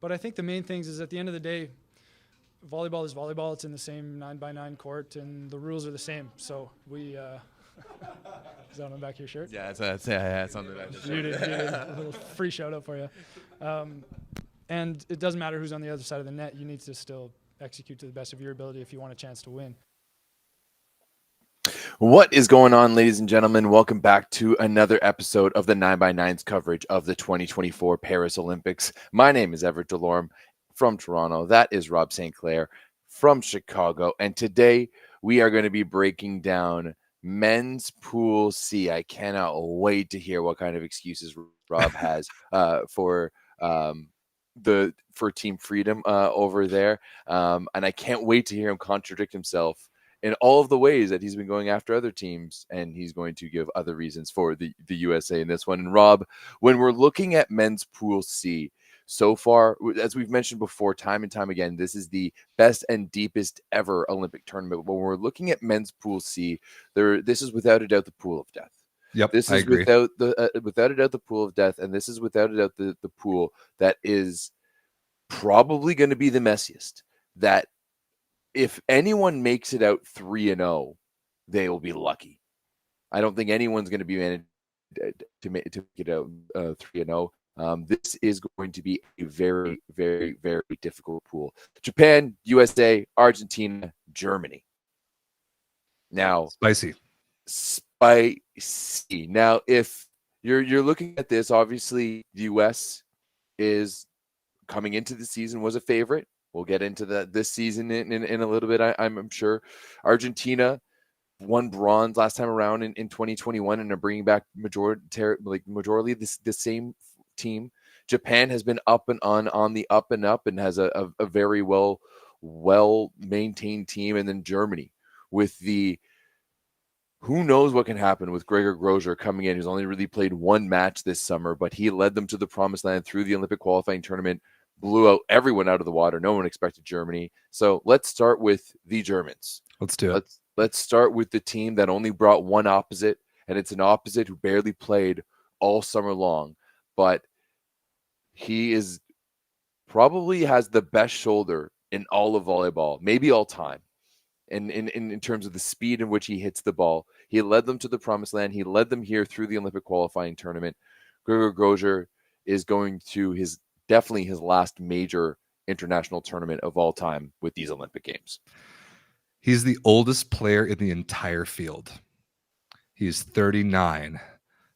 But I think the main things is at the end of the day, volleyball is volleyball. It's in the same 9x9 court, and the rules are the same. So we. Is that on the back of your shirt? Yeah, it's on the back of the shirt. Beauty. A little free shout out for you. And it doesn't matter who's on the other side of the net. You need to still execute to the best of your ability if you want a chance to win. What is going on, ladies and gentlemen? Welcome back to another episode of the 9x9's coverage of the 2024 Paris Olympics. My name is Everett Delorme from Toronto. That is Rob St. Clair from Chicago. And today we are going to be breaking down men's pool C. I cannot wait to hear what kind of excuses Rob has for Team Freedom over there. And I can't wait to hear him contradict himself in all of the ways that he's been going after other teams, and he's going to give other reasons for the USA in this one. And Rob, when we're looking at men's pool C, so far, as we've mentioned before, time and time again, this is the best and deepest ever Olympic tournament. When we're looking at men's pool C, this is without a doubt the pool of death. Yep, this I is agree. without a doubt the pool of death, and this is without a doubt the pool that is probably going to be the messiest. That if anyone makes it out 3-0, they will be lucky. I don't think anyone's going to be managed to make it out 3-0. This is going to be a very, very, very difficult pool. Japan, USA, Argentina, Germany. Now, spicy. Now, if you're looking at this, obviously the US is coming into the season was a favorite. We'll get into this season in a little bit, I'm sure. Argentina won bronze last time around in 2021 and are bringing back majority the same team. Japan has been up and on the up and up and has a very well maintained team. And then Germany with who knows what can happen with Gregor Grosjean coming in, who's only really played one match this summer, but he led them to the promised land through the Olympic qualifying tournament, blew out everyone out of the water. No one expected Germany. So let's start with the Germans. Let's do it. Let's start with the team that only brought one opposite, and it's an opposite who barely played all summer long, but he is probably has the best shoulder in all of volleyball, maybe all time. And in terms of the speed in which he hits the ball, he led them to the promised land. He led them here through the Olympic qualifying tournament. Gregor Grosjean is going to definitely his last major international tournament of all time with these Olympic Games. He's the oldest player in the entire field. He's 39.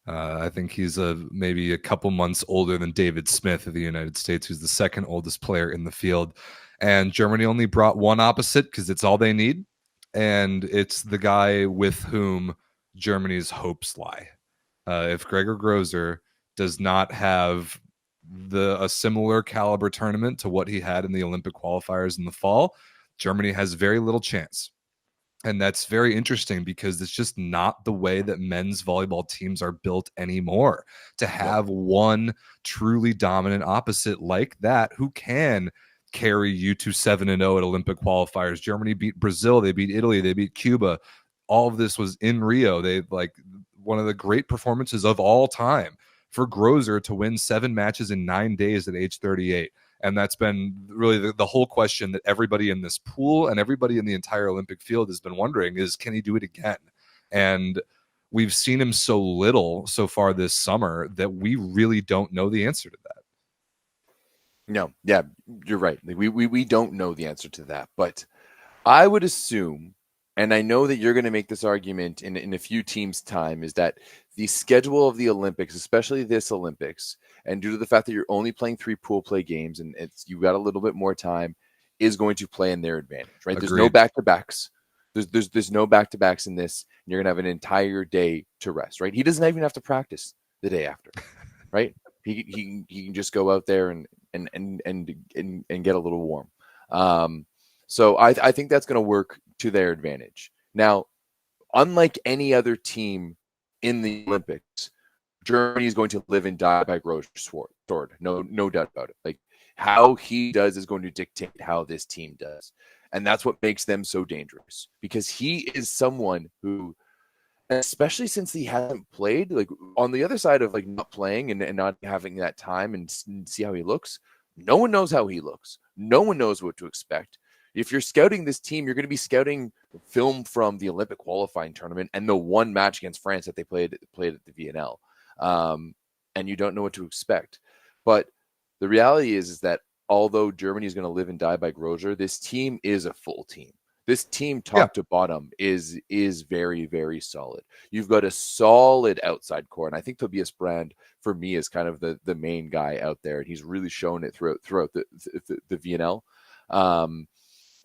I think he's maybe a couple months older than David Smith of the United States, who's the second oldest player in the field. And Germany only brought one opposite because it's all they need. And it's the guy with whom Germany's hopes lie. If Gregor Grosjean does not have a similar caliber tournament to what he had in the Olympic qualifiers in the fall, Germany has very little chance. And that's very interesting because it's just not the way that men's volleyball teams are built anymore. To have one truly dominant opposite like that who can carry you to 7-0 at Olympic qualifiers. Germany beat Brazil, they beat Italy, they beat Cuba. All of this was in Rio. They one of the great performances of all time for Grosjean to win 7 matches in 9 days at age 38. And that's been really the whole question that everybody in this pool and everybody in the entire Olympic field has been wondering is, can he do it again? And we've seen him so little so far this summer that we really don't know the answer to that. No, yeah, you're right. We don't know the answer to that. But I would assume, and I know that you're going to make this argument in a few teams' time, is that the schedule of the Olympics, especially this Olympics, and due to the fact that you're only playing 3 pool play games and you got a little bit more time, is going to play in their advantage, right? Agreed. There's no back-to-backs. There's no back-to-backs in this. And you're going to have an entire day to rest, right? He doesn't even have to practice the day after, right? He can just go out there and get a little warm. So I think that's going to work to their advantage. Now, unlike any other team in the Olympics, Germany is going to live and die by Grosjean's sword. No doubt about it. Like, how he does is going to dictate how this team does. And that's what makes them so dangerous, because he is someone who, especially since he hasn't played, like on the other side of like not playing and not having that time and see how he looks, No one knows how he looks. No one knows what to expect. If you're scouting this team, you're going to be scouting film from the Olympic qualifying tournament and the one match against France that they played at the VNL. And you don't know what to expect. But the reality is that although Germany is going to live and die by Grosjean, this team is a full team. This team, top to bottom, is very, very solid. You've got a solid outside core, and I think Tobias Brand, for me, is kind of the main guy out there, and he's really shown it throughout the VNL.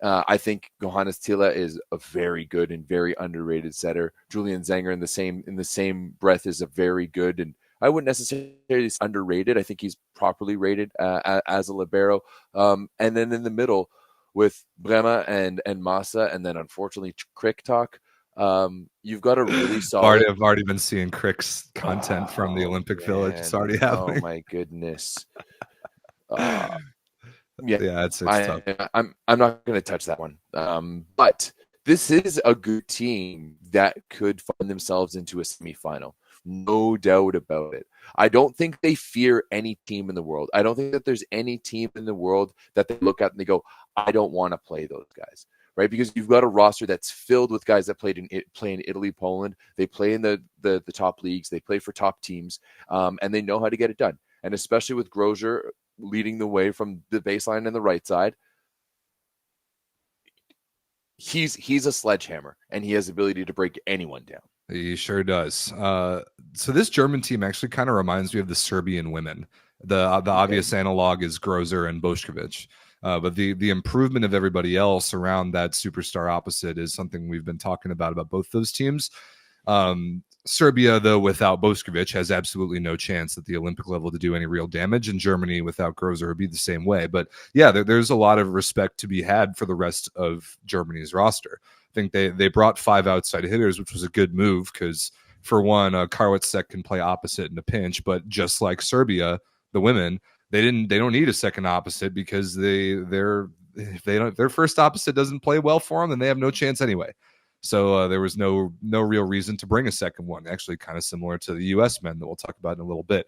I think Johannes Tilla is a very good and very underrated setter. Julian Zenger, in the same breath, is a very good, and I wouldn't necessarily say underrated. I think he's properly rated as a libero. And then in the middle, with Bremer and Massa, and then unfortunately Crick-Talk, you've got a really solid. I've already been seeing Crick's content from the Olympic Village. It's already happening. Oh my goodness. It's tough. I'm not going to touch that one. But this is a good team that could find themselves into a semifinal. No doubt about it. I don't think they fear any team in the world. I don't think that there's any team in the world that they look at and they go, I don't want to play those guys, right? Because you've got a roster that's filled with guys that play in Italy, Poland. They play in the top leagues. They play for top teams, and they know how to get it done. And especially with Grosjean leading the way from the baseline and the right side, he's a sledgehammer, and he has the ability to break anyone down. He sure does. So this German team actually kind of reminds me of the Serbian women. The obvious analog is Grosjean and Bošković. But the improvement of everybody else around that superstar opposite is something we've been talking about both those teams. Serbia, though, without Bošković, has absolutely no chance at the Olympic level to do any real damage, and Germany without Grosjean would be the same way. But yeah, there's a lot of respect to be had for the rest of Germany's roster. I think they brought 5 outside hitters, which was a good move because, for one, Karwacek can play opposite in a pinch, but just like Serbia, the women, they don't need a second opposite because their first opposite doesn't play well for them, then they have no chance anyway. So there was no real reason to bring a second one. Actually, kind of similar to the U.S. men that we'll talk about in a little bit.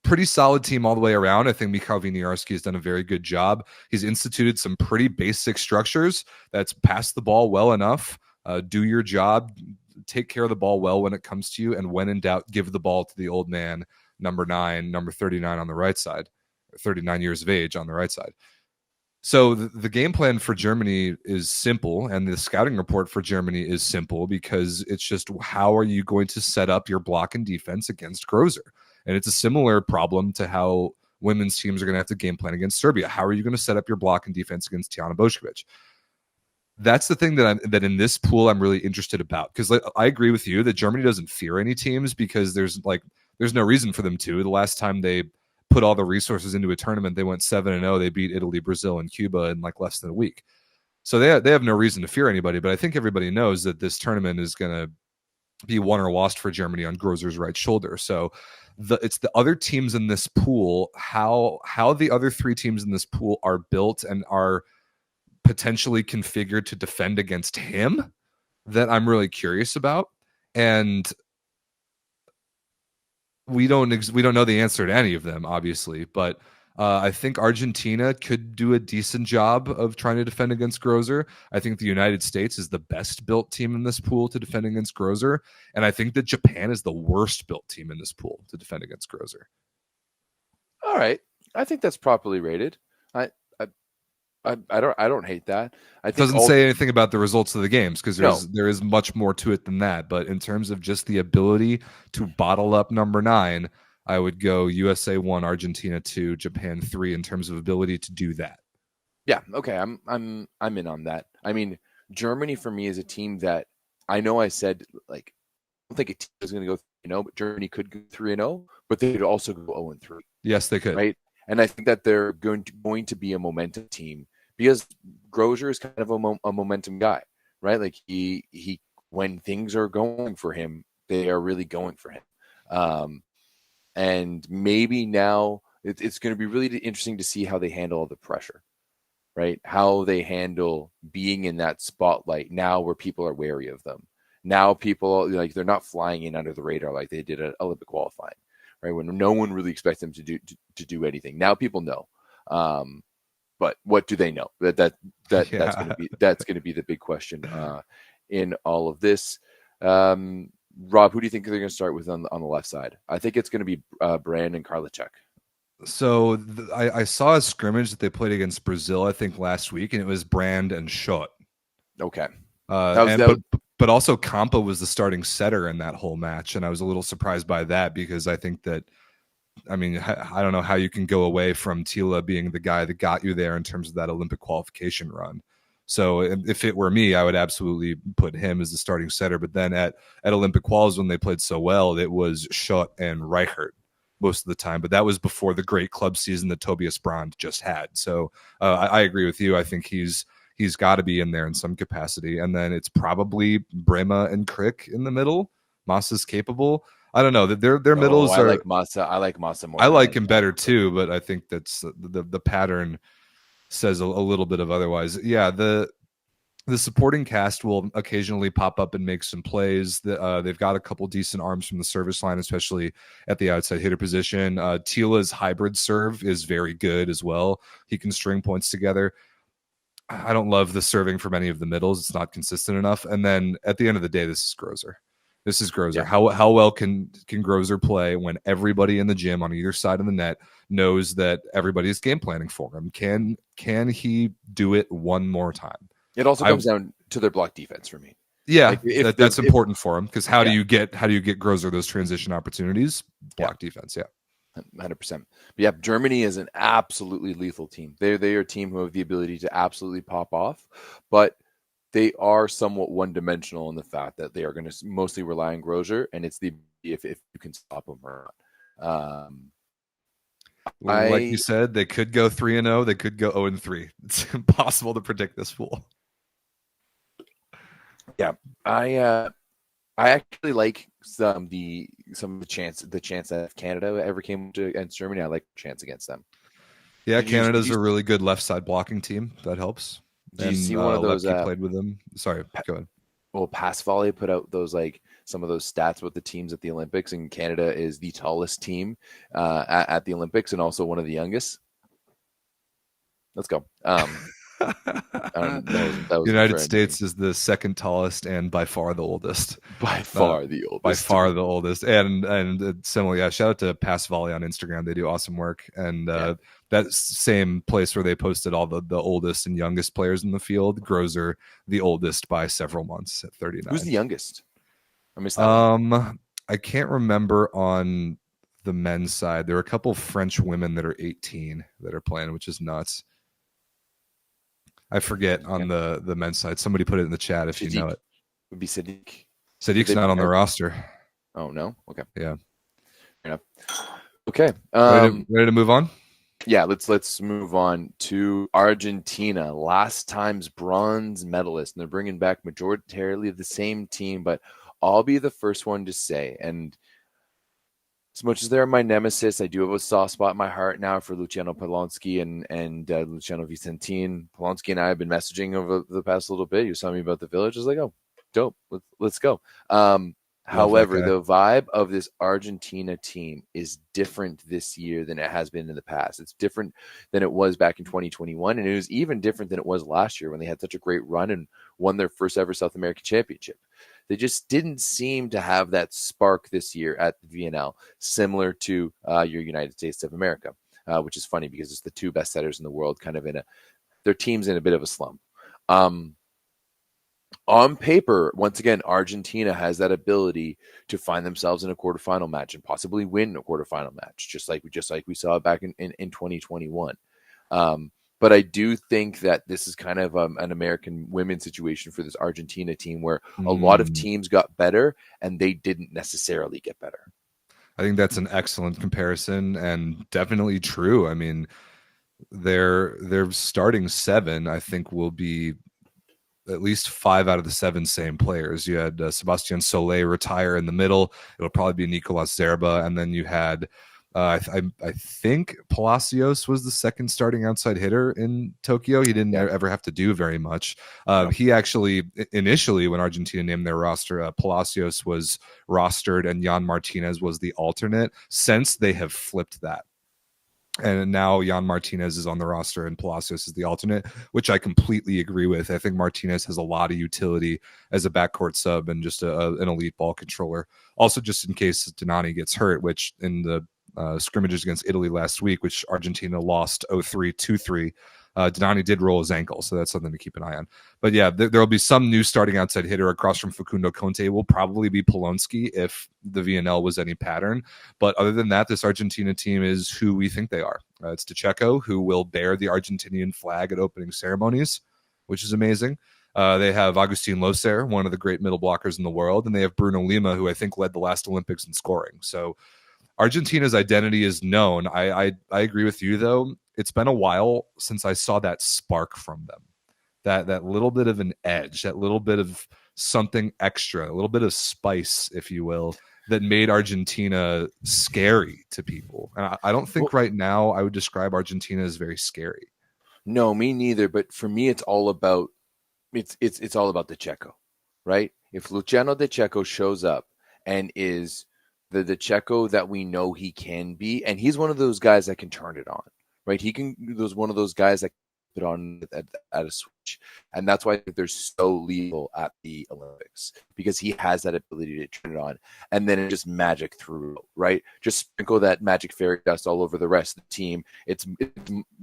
Pretty solid team all the way around. I think Mikhail Winiarski has done a very good job. He's instituted some pretty basic structures. That's pass the ball well enough, do your job, take care of the ball well when it comes to you, and when in doubt, give the ball to the old man, number 39 on the right side, 39 years of age on the right side. So the game plan for Germany is simple, and the scouting report for Germany is simple because it's just how are you going to set up your block and defense against Grosjean? And it's a similar problem to how women's teams are going to have to game plan against Serbia. How are you going to set up your block and defense against Tijana Bošković? That's the thing that in this pool I'm really interested about, because I agree with you that Germany doesn't fear any teams because there's no reason for them to. The last time they put all the resources into a tournament, they went 7-0. They beat Italy, Brazil, and Cuba in less than a week. So they have no reason to fear anybody. But I think everybody knows that this tournament is going to be won or lost for Germany on Grosjean's right shoulder. So it's the other teams in this pool, how the other 3 teams in this pool are built and are potentially configured to defend against him that I'm really curious about. And we don't know the answer to any of them, obviously, but I think Argentina could do a decent job of trying to defend against Grosjean. I think the United States is the best built team in this pool to defend against Grosjean, and I think that Japan is the worst built team in this pool to defend against Grosjean. All right, I think that's properly rated. I don't hate that. It doesn't say anything about the results of the games because there is much more to it than that. But in terms of just the ability to bottle up number 9, I would go USA 1, Argentina 2, Japan 3 in terms of ability to do that. Yeah, okay, I'm in on that. I mean, Germany for me is a team that I know I said I don't think a team is going to go 3-0, but Germany could go 3-0, but they could also go 0-3. Yes, they could. Right, and I think that they're going to be a momentum team. Because Grosjean is kind of a momentum guy, right? Like he when things are going for him, they are really going for him. And maybe now it's going to be really interesting to see how they handle all the pressure, right? How they handle being in that spotlight now where people are wary of them. Now people they're not flying in under the radar like they did at Olympic qualifying, right? When no one really expects them to do anything. Now people know. But what do they know? That's Yeah. going to be the big question in all of this. Rob, who do you think they're going to start with on the left side? I think it's going to be Brandon Karlichek. So I saw a scrimmage that they played against Brazil, I think last week, and it was Brand and Schott. Okay. But also Kampa was the starting setter in that whole match, and I was a little surprised by that because I think that, I mean, I don't know how you can go away from Tila being the guy that got you there in terms of that Olympic qualification run. So if it were me, I would absolutely put him as the starting setter. But then at Olympic quals, when they played so well, it was Schott and Reichert most of the time. But that was before the great club season that Tobias Brand just had. So I agree with you. I think he's got to be in there in some capacity. And then it's probably Brema and Crick in the middle. Massa's capable. I don't know. Their middles are. I like Massa. I like Massa more. I like him better too, but I think that's the pattern says a little bit of otherwise. Yeah, the supporting cast will occasionally pop up and make some plays. They've got a couple decent arms from the service line, especially at the outside hitter position. Tila's hybrid serve is very good as well. He can string points together. I don't love the serving from any of the middles. It's not consistent enough. And then at the end of the day, this is Grozer. Yeah. How well can Grozer play when everybody in the gym on either side of the net knows that everybody's game planning for him? Can he do it one more time? It also comes down to their block defense for me. Yeah, that's important for him because how do you get Grozer those transition opportunities? Block defense, yeah. 100%. But yeah, Germany is an absolutely lethal team. They are a team who have the ability to absolutely pop off, but they are somewhat one-dimensional in the fact that they are going to mostly rely on Grozer, and it's if you can stop them or not. Like you said, they could go 3-0. They could go 0-3. It's impossible to predict this fool. Yeah, I actually like some of the chance that if Canada ever came against Germany, I like chance against them. Yeah, Canada's a really good left side blocking team. That helps. Do you see one of those? Played with them. Sorry, go ahead. Well, Pass Volley put out those some of those stats with the teams at the Olympics, and Canada is the tallest team at the Olympics and also one of the youngest. Let's go. The United States is the second tallest and by far the oldest. By far the oldest. And similarly, yeah, shout out to Pass Volley on Instagram. They do awesome work. And that same place where they posted all the oldest and youngest players in the field, Grozer the oldest by several months at 39. Who's the youngest? I missed that. I can't remember on the men's side. There are a couple of French women that are 18 that are playing, which is nuts. I forget on the men's side. Somebody put it in the chat if you know it. Would be Sadiq. Sadiq's not on the roster. Oh no. Okay. Yeah. Fair enough. Okay. Ready to move on? Yeah. Let's move on to Argentina. Last time's bronze medalist, and they're bringing back majoritarily the same team, but I'll be the first one to say, and as much as they're my nemesis, I do have a soft spot in my heart now for Luciano Polonsky and Luciano Vicentin. Polonsky and I have been messaging over the past little bit. You saw me about the village. I was like, oh, dope. Let's go. However, the vibe of this Argentina team is different this year than it has been in the past. It's different than it was back in 2021, and it was even different than it was last year when they had such a great run and won their first ever South American championship. They just didn't seem to have that spark this year at the VNL, similar to your United States of America, which is funny because it's the two best setters in the world, kind of their team's in a bit of a slump. On paper, once again, Argentina has that ability to find themselves in a quarterfinal match and possibly win a quarterfinal match, just like we saw back in 2021. But I do think that this is kind of an American women's situation for this Argentina team where a lot of teams got better and they didn't necessarily get better. I think that's an excellent comparison and definitely true. I mean, their starting seven, I think, will be at least 5 out of the 7 same players. You had Sebastian Solé retire in the middle. It'll probably be Nicolas Zerba. And then you had I think Palacios was the second starting outside hitter in Tokyo. He didn't ever have to do very much. He actually, initially, when Argentina named their roster, Palacios was rostered and Jan Martinez was the alternate. Since they have flipped that. And now Jan Martinez is on the roster and Palacios is the alternate, which I completely agree with. I think Martinez has a lot of utility as a backcourt sub and just an elite ball controller. Also, just in case Donani gets hurt, which in the scrimmages against Italy last week, which Argentina lost 0-3, 2-3, Donani did roll his ankle, so that's something to keep an eye on. But yeah, there will be some new starting outside hitter across from Facundo Conte. Will probably be Polonsky if the VNL was any pattern. But other than that, this Argentina team is who we think they are. It's DeCecco, who will bear the Argentinian flag at opening ceremonies, which is amazing. They have Agustin Loser, one of the great middle blockers in the world, and they have Bruno Lima, who I think led the last Olympics in scoring. So Argentina's identity is known. I agree with you, though. It's been a while since I saw that spark from them, that little bit of an edge, that little bit of something extra, a little bit of spice, if you will, that made Argentina scary to people. And I don't think right now I would describe Argentina as very scary. No, me neither. But for me, it's all about DeCecco, right? If Luciano DeCecco shows up and is the DeCecco that we know he can be, and he's one of those guys that can turn it on, right? He can. There's one of those guys that can put on at a switch, and that's why I think they're so lethal at the Olympics, because he has that ability to turn it on, and then it just magic through, right? Just sprinkle that magic fairy dust all over the rest of the team. It's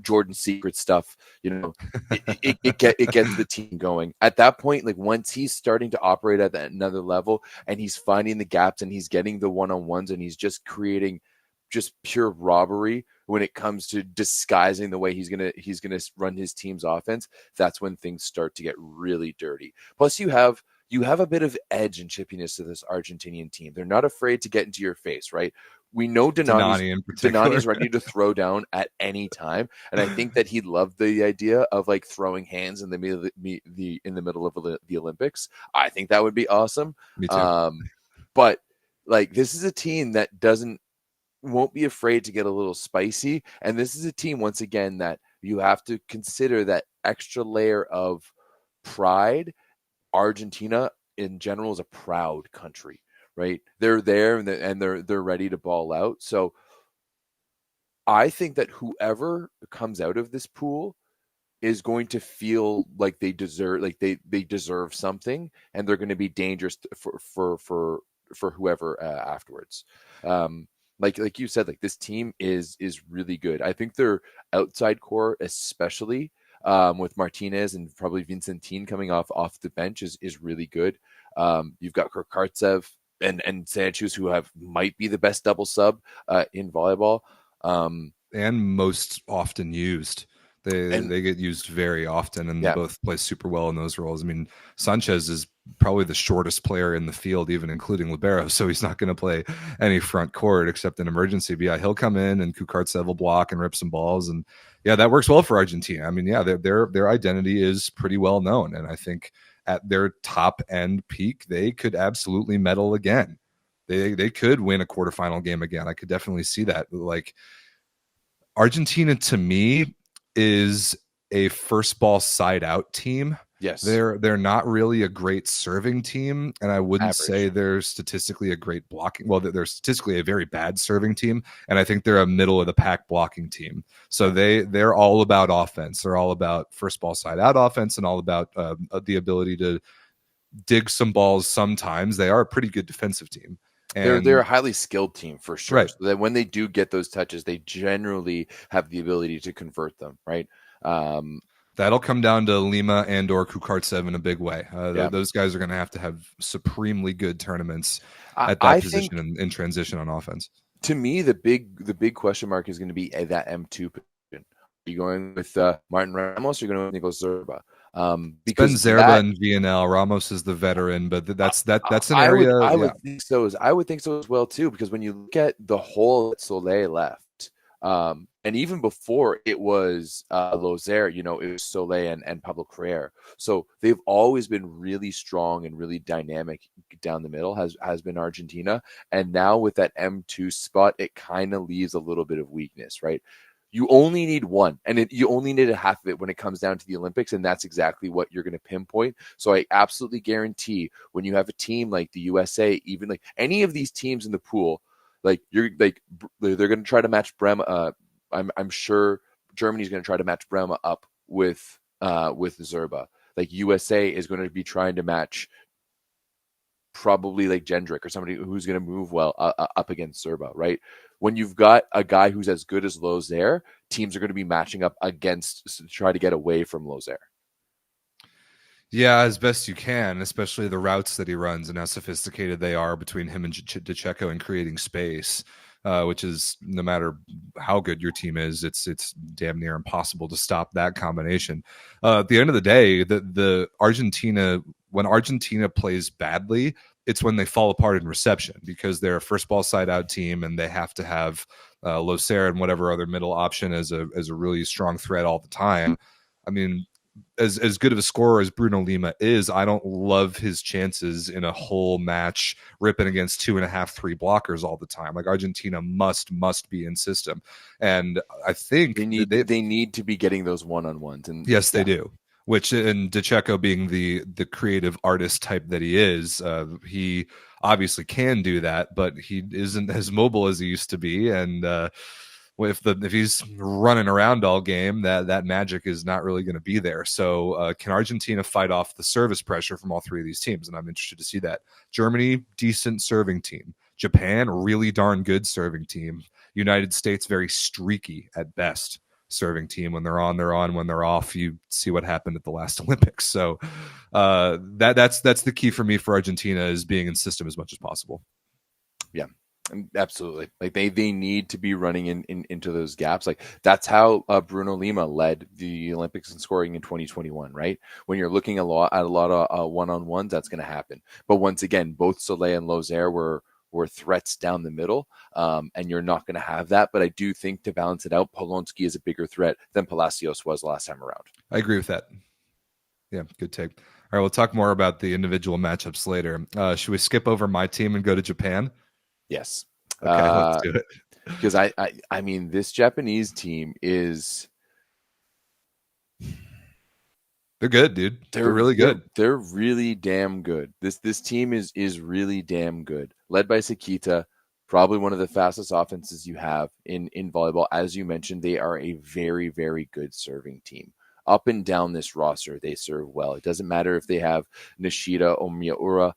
Jordan's secret stuff, you know. It gets the team going. At that point, like once he's starting to operate at another level, and he's finding the gaps, and he's getting the one-on-ones, and he's just creating just pure robbery when it comes to disguising the way he's gonna run his team's offense. That's when things start to get really dirty. Plus, you have a bit of edge and chippiness to this Argentinian team. They're not afraid to get into your face, right? We know Donani's ready to throw down at any time, and I think that he loved the idea of like throwing hands in the middle of the Olympics. I think that would be awesome. Me too. But like this is a team that won't be afraid to get a little spicy, and this is a team once again that you have to consider that extra layer of pride. Argentina in general is a proud country, right? They're there and they're ready to ball out. So I think that whoever comes out of this pool is going to feel like they deserve something, and they're going to be dangerous for whoever afterwards. Like you said, like this team is really good. I think their outside core, especially with Martinez and probably Vincentin coming off the bench, is really good. You've got Kurkartsev and Sanchez, who might be the best double sub in volleyball. And most often used. They get used very often, and they both play super well in those roles. I mean, Sanchez is probably the shortest player in the field, even including libero, so he's not going to play any front court except in emergency. But yeah, he'll come in and Kukartsev will block and rip some balls, and yeah, that works well for Argentina. I mean, yeah, their identity is pretty well known, and I think at their top end peak, they could absolutely medal again. They could win a quarterfinal game again. I could definitely see that. Like Argentina, to me, is a first ball side out team. Yes. They're not really a great serving team, and I wouldn't Average. say they're statistically a great blocking. Well, they're statistically a very bad serving team, and I think they're a middle of the pack blocking team. So they're all about offense. They're all about first ball side out offense, and all about the ability to dig some balls. Sometimes they are a pretty good defensive team. And they're a highly skilled team for sure. Right. So that when they do get those touches, they generally have the ability to convert them, right? That'll come down to Lima and or Kukartsev in a big way. Those guys are going to have supremely good tournaments at that position in transition on offense. To me, the big question mark is going to be that M2 position. Are you going with Martin Ramos or are you going with Nicolas Zerba? Because Zerba and VNL, Ramos is the veteran, but that's an area. I would think so. I would think so as well too, because when you look at the hole that Soleil left, and even before it was Lozer, it was Soleil and Pablo Carrere. So they've always been really strong and really dynamic down the middle. Has been Argentina, and now with that M2 spot, it kind of leaves a little bit of weakness, right? You only need one, and you only need a half of it when it comes down to the Olympics, and that's exactly what you're going to pinpoint. So I absolutely guarantee when you have a team like the USA, even like any of these teams in the pool, like they're going to try to match I'm sure Germany's going to try to match Brema up with Zerba. Like USA is going to be trying to match probably like Jendrik or somebody who's going to move well up against Zerba, right? When you've got a guy who's as good as Lozère, teams are going to be matching up against to try to get away from Lozère. Yeah, as best you can, especially the routes that he runs and how sophisticated they are between him and DeCecco in creating space, which is, no matter how good your team is, it's damn near impossible to stop that combination. At the end of the day, the Argentina, when Argentina plays badly, it's when they fall apart in reception, because they're a first ball side out team and they have to have Lozère and whatever other middle option as a really strong threat all the time. I mean, as good of a scorer as Bruno Lima is, I don't love his chances in a whole match ripping against 2.5, 3 blockers all the time. Like, Argentina must be in system, and I think they need to be getting those one-on-ones. And yes, they do. Which, and DeCecco being the creative artist type that he is, he obviously can do that, but he isn't as mobile as he used to be, and if he's running around all game, that magic is not really going to be there. So can Argentina fight off the service pressure from all three of these teams? And I'm interested to see that. Germany, decent serving team. Japan, really darn good serving team. United States, very streaky at best serving team. When they're on, they're on. When they're off, you see what happened at the last Olympics. So that's the key for me for Argentina, is being in system as much as possible. Yeah. Absolutely. Like they need to be running into those gaps. Like, that's how Bruno Lima led the Olympics in scoring in 2021, right? When you're looking at a lot of one-on-ones, that's going to happen. But once again, both Soleil and Lozère were threats down the middle, and you're not going to have that. But I do think, to balance it out, Polonsky is a bigger threat than Palacios was last time around. I agree with that. Yeah, good take. All right, we'll talk more about the individual matchups later. Should we skip over my team and go to Japan? Yes. Okay, let's do it. Because I mean, this Japanese team is... They're good, dude. They're really good. They're really damn good. This team is really damn good. Led by Sakita, probably one of the fastest offenses you have in volleyball. As you mentioned, they are a very, very good serving team. Up and down this roster, they serve well. It doesn't matter if they have Nishida or Miyaura.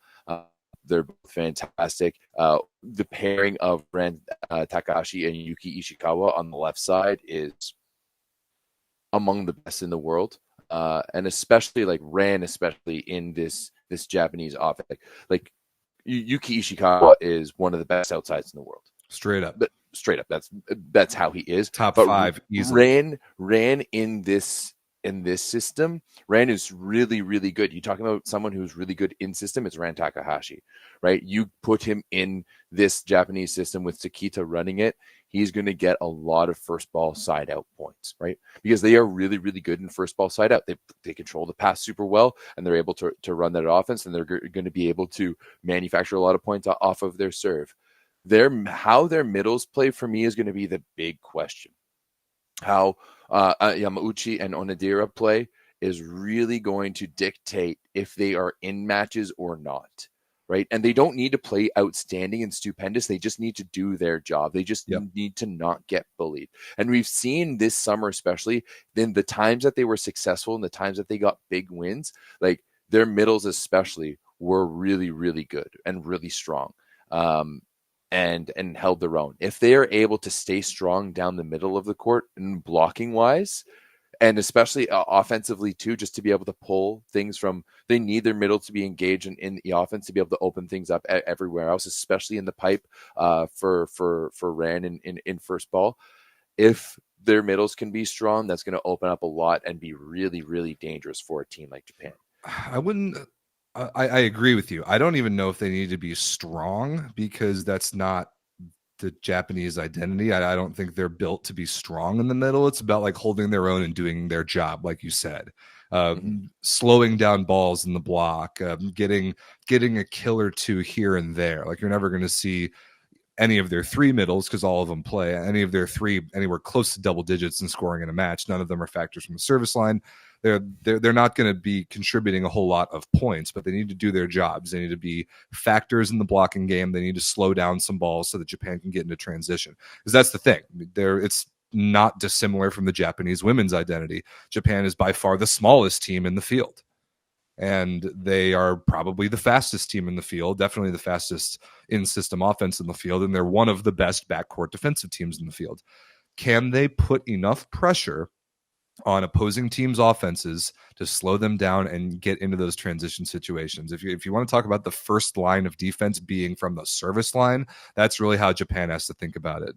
They're both fantastic. The pairing of Ran Takahashi and Yuki Ishikawa on the left side is among the best in the world. And especially like Ran, especially in this Japanese offense. Like Yuki Ishikawa is one of the best outsides in the world. Straight up. But straight up. That's how he is. Top 5 easily. Ran in this system, Ran is really, really good. You're talking about someone who's really good in system, it's Ran Takahashi, right? You put him in this Japanese system with Sakita running it, he's going to get a lot of first ball side out points, right? Because they are really, really good in first ball side out. They control the pass super well, and they're able to run that offense, and they're going to be able to manufacture a lot of points off of their serve. How their middles play, for me, is going to be the big question. How Yamauchi and Onodera play is really going to dictate if they are in matches or not, right? And they don't need to play outstanding and stupendous. They just need to do their job. They just need to not get bullied. And we've seen this summer, especially in the times that they were successful and the times that they got big wins, like their middles especially were really, really good and really strong. And held their own. If they are able to stay strong down the middle of the court and blocking wise, and especially offensively too, just to be able to pull things from, they need their middle to be engaged in the offense to be able to open things up everywhere else, especially in the pipe for Ran in first ball. If their middles can be strong, that's going to open up a lot and be really, really dangerous for a team like Japan. I agree with you. I don't even know if they need to be strong, because that's not the Japanese identity. I don't think they're built to be strong in the middle. It's about like holding their own and doing their job, like you said. Slowing down balls in the block, getting a kill or two here and there. Like, you're never going to see any of their 3 middles, because all of them play, any of their 3 anywhere close to double digits in scoring in a match. None of them are factors from the service line. They're not going to be contributing a whole lot of points, but they need to do their jobs. They need to be factors in the blocking game. They need to slow down some balls so that Japan can get into transition. Because that's the thing. not dissimilar from the Japanese women's identity. Japan is by far the smallest team in the field, and they are probably the fastest team in the field, definitely the fastest in-system offense in the field, and they're one of the best backcourt defensive teams in the field. Can they put enough pressure on opposing teams' offenses to slow them down and get into those transition situations? If you want to talk about the first line of defense being from the service line, that's really how Japan has to think about it.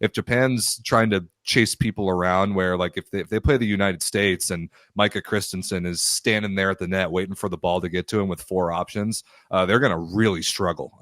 If Japan's trying to chase people around, where like if they play the United States and Micah Christensen is standing there at the net waiting for the ball to get to him with 4 options, they're going to really struggle.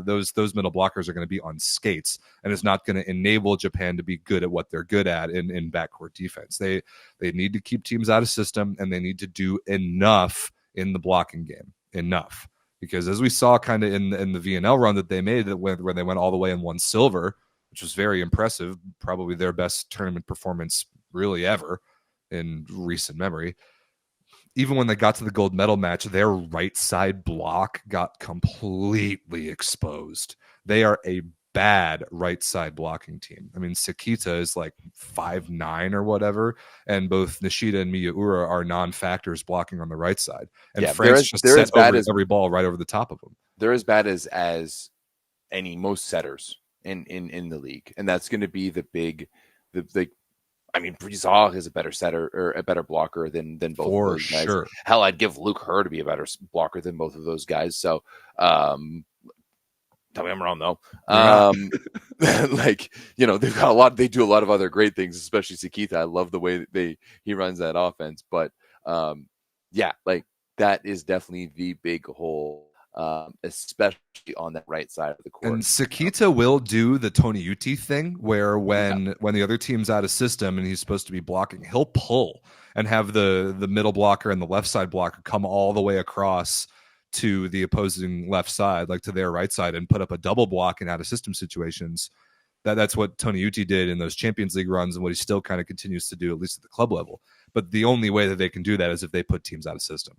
Those middle blockers are going to be on skates, and it's not going to enable Japan to be good at what they're good at in backcourt defense. They need to keep teams out of system, and they need to do enough in the blocking game. Enough. Because as we saw kind of in the VNL run that they made, where they went all the way and won silver, which was very impressive, probably their best tournament performance really ever in recent memory. Even when they got to the gold medal match, their right side block got completely exposed. They are a bad right side blocking team. I mean, Sakita is like 5'9" or whatever, and both Nishida and Miyaura are non-factors blocking on the right side. And France just set over every ball right over the top of them. They're as bad as most setters in the league, and that's going to be the I mean, Brizard is a better setter or a better blocker than both of those guys. Sure. Hell, I'd give Luke Herr to be a better blocker than both of those guys. So, tell me I'm wrong though. Like, they've got they do a lot of other great things, especially Sakita. I love the way that he runs that offense, but yeah, like that is definitely the big hole. Especially on that right side of the court. And Sakita will do the Toniuti thing where when the other team's out of system and he's supposed to be blocking, he'll pull and have the middle blocker and the left side blocker come all the way across to the opposing left side, like to their right side, and put up a double block in out of system situations. That's what Toniuti did in those Champions League runs and what he still kind of continues to do, at least at the club level. But the only way that they can do that is if they put teams out of system.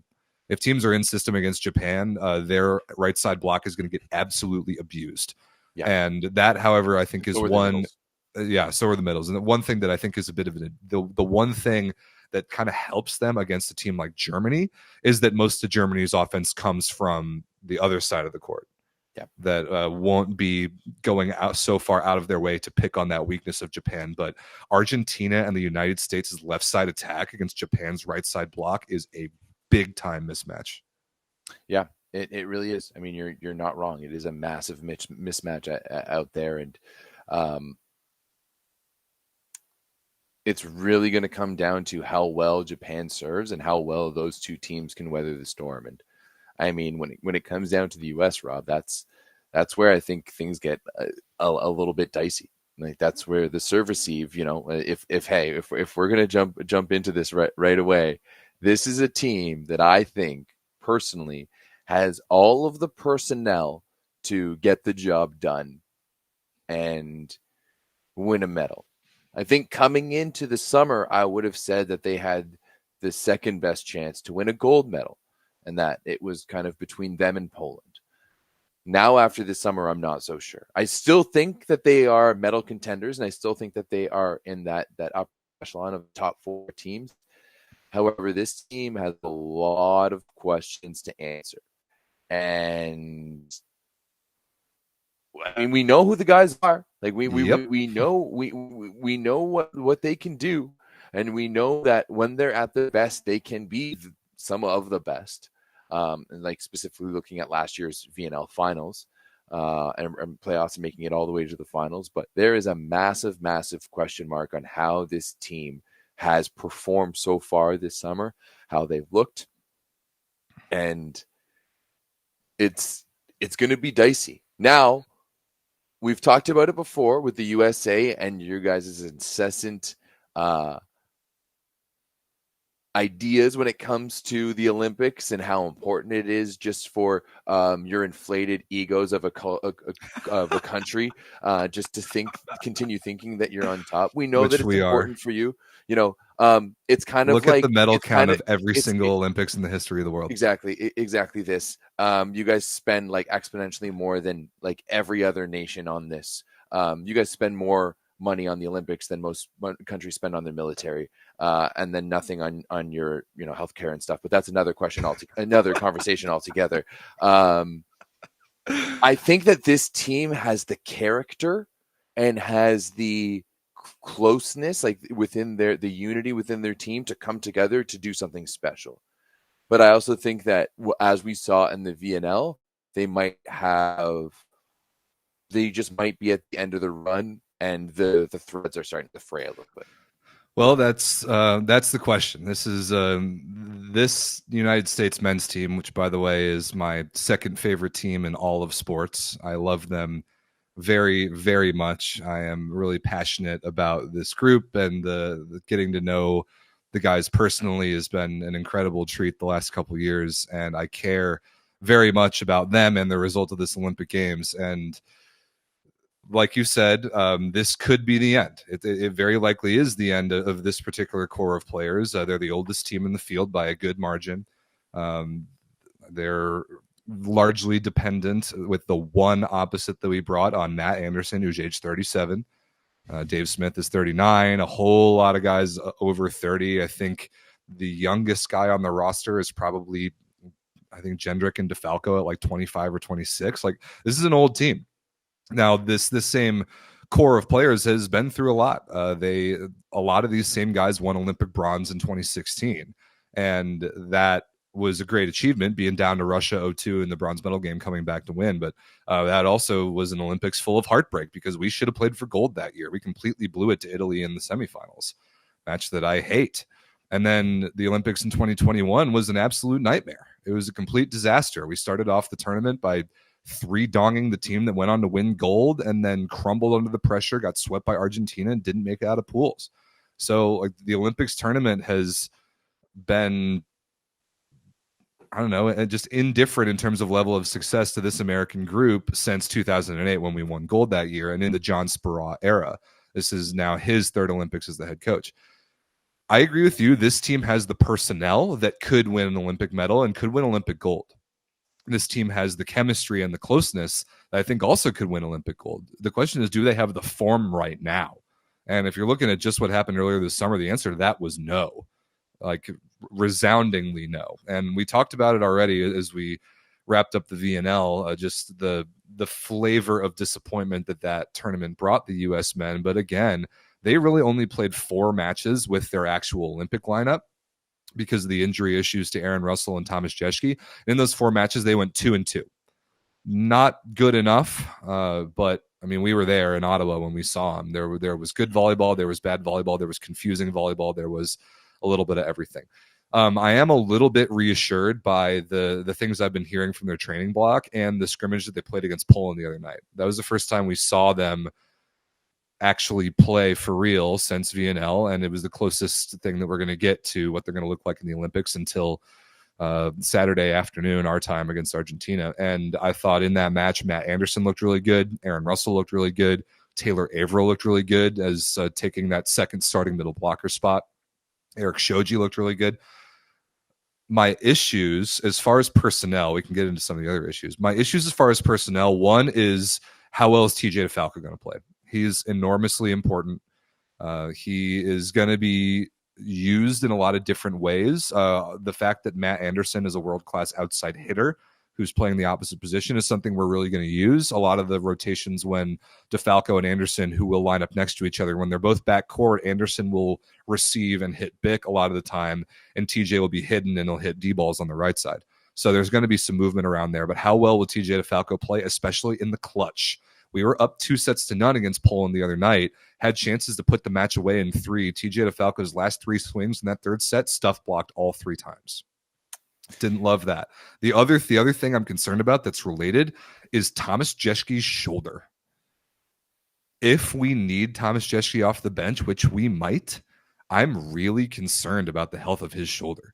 If teams are in system against Japan, their right side block is going to get absolutely abused. Yeah. And that, however, I think is so so are the middles. And the one thing that I think is a bit of the one thing that kind of helps them against a team like Germany is that most of Germany's offense comes from the other side of the court. Yeah. That won't be going out so far out of their way to pick on that weakness of Japan. But Argentina and the United States' left side attack against Japan's right side block is a big time mismatch. Yeah, it really is. I mean, you're not wrong. It is a massive mismatch out there, and it's really going to come down to how well Japan serves and how well those two teams can weather the storm. And I mean, when it comes down to the U.S., Rob, that's where I think things get a little bit dicey. Like that's where the serve receive. If we're gonna jump into this right away. This is a team that I think personally has all of the personnel to get the job done and win a medal. I think coming into the summer, I would have said that they had the second best chance to win a gold medal and that it was kind of between them and Poland. Now, after this summer, I'm not so sure. I still think that they are medal contenders, and I still think that they are in that upper echelon of top 4 teams. However, this team has a lot of questions to answer. And I mean, we know who the guys are. Like we know what they can do. And we know that when they're at their best, they can be some of the best. And like specifically looking at last year's VNL finals and playoffs and making it all the way to the finals. But there is a massive, massive question mark on how this team has performed so far this summer, how they've looked, and it's going to be dicey. Now, we've talked about it before with the USA and your guys' incessant ideas when it comes to the Olympics and how important it is just for your inflated egos of a country just to continue thinking that you're on top. We know that it's important for you. It's kind of look at the medal count of every single Olympics in the history of the world. Exactly this. You guys spend like exponentially more than like every other nation on this. You guys spend more money on the Olympics than most countries spend on their military, and then nothing on your healthcare and stuff. But that's another question another conversation altogether. I think that this team has the character and has the closeness, like within the unity within their team, to come together to do something special. But I also think that, as we saw in the VNL, they just might be at the end of the run, and the threads are starting to fray a little bit. Well, that's the question. This is this United States men's team, which, by the way, is my second favorite team in all of sports. I love them very, very much. I am really passionate about this group, and the getting to know the guys personally has been an incredible treat the last couple of years, and I care very much about them and the result of this Olympic Games. And like you said, this could be the end. It very likely is the end of this particular core of players. They're the oldest team in the field by a good margin. They're largely dependent, with the one opposite that we brought, on Matt Anderson, who's age 37. Dave Smith is 39. A whole lot of guys over 30. I think the youngest guy on the roster is probably, I think, Jendrick and DeFalco at like 25 or 26. Like, this is an old team. Now, this same core of players has been through a lot. A lot of these same guys won Olympic bronze in 2016, and that was a great achievement, being down to Russia 0-2 in the bronze medal game, coming back to win. But that also was an Olympics full of heartbreak, because we should have played for gold that year. We completely blew it to Italy in the semifinals, match that I hate. And then the Olympics in 2021 was an absolute nightmare. It was a complete disaster. We started off the tournament by 3-donging the team that went on to win gold, and then crumbled under the pressure, got swept by Argentina, and didn't make it out of pools. So, like, the Olympics tournament has been, I don't know, just indifferent in terms of level of success to this American group since 2008, when we won gold that year, and in the John Speraw era. This is now his third Olympics as the head coach. I agree with you. This team has the personnel that could win an Olympic medal and could win Olympic gold. This team has the chemistry and the closeness that I think also could win Olympic gold. The question is, do they have the form right now? And if you're looking at just what happened earlier this summer, the answer to that was no, like resoundingly no. And we talked about it already as we wrapped up the VNL, just the flavor of disappointment that tournament brought the U.S. men. But again, they really only played 4 matches with their actual Olympic lineup, because of the injury issues to Aaron Russell and Thomas Jeschke. In those 4 matches, they went 2-2. Not good enough, but I mean, we were there in Ottawa when we saw them. There was good volleyball, there was bad volleyball, there was confusing volleyball, there was a little bit of everything. I am a little bit reassured by the things I've been hearing from their training block and the scrimmage that they played against Poland the other night. That was the first time we saw them actually play for real since VNL, and it was the closest thing that we're going to get to what they're going to look like in the Olympics until Saturday afternoon, our time, against Argentina. And I thought in that match, Matt Anderson looked really good, Aaron Russell looked really good, Taylor Averill looked really good as taking that second starting middle blocker spot. Eric Shoji looked really good. My issues as far as personnel, we can get into some of the other issues. My issues as far as personnel, one is, how well is TJ DeFalco going to play? He's enormously important. He is going to be used in a lot of different ways. The fact that Matt Anderson is a world-class outside hitter who's playing the opposite position is something we're really going to use. A lot of the rotations when DeFalco and Anderson, who will line up next to each other, when they're both backcourt, Anderson will receive and hit Bick a lot of the time, and TJ will be hidden and he'll hit D-balls on the right side. So there's going to be some movement around there. But how well will TJ DeFalco play, especially in the clutch? We were up 2-0 against Poland the other night, had chances to put the match away in 3. TJ DeFalco's last 3 swings in that third set, stuff blocked all 3 times. Didn't love that. The other thing I'm concerned about that's related is Thomas Jeschke's shoulder. If we need Thomas Jeschke off the bench, which we might, I'm really concerned about the health of his shoulder.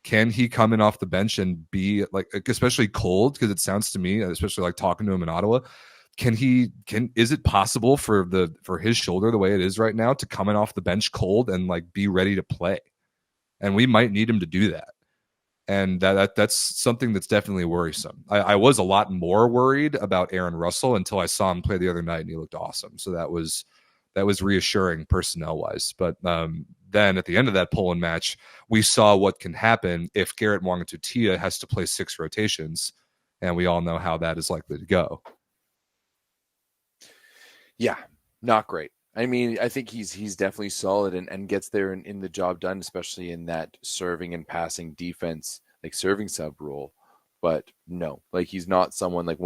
Can he come in off the bench and be, like, especially cold? Because it sounds to me, especially like talking to him in Ottawa, is it possible for his shoulder, the way it is right now, to come in off the bench cold and like be ready to play? And we might need him to do that. And that's something that's definitely worrisome. I was a lot more worried about Aaron Russell until I saw him play the other night, and he looked awesome. So that was That was reassuring personnel wise. But then at the end of that Poland match, we saw what can happen if Garrett Mwangatutia has to play 6 rotations, and we all know how that is likely to go. Yeah, not great. I mean, I think he's definitely solid and gets there in the job done, especially in that serving and passing defense, like serving sub role. But no, like he's not someone like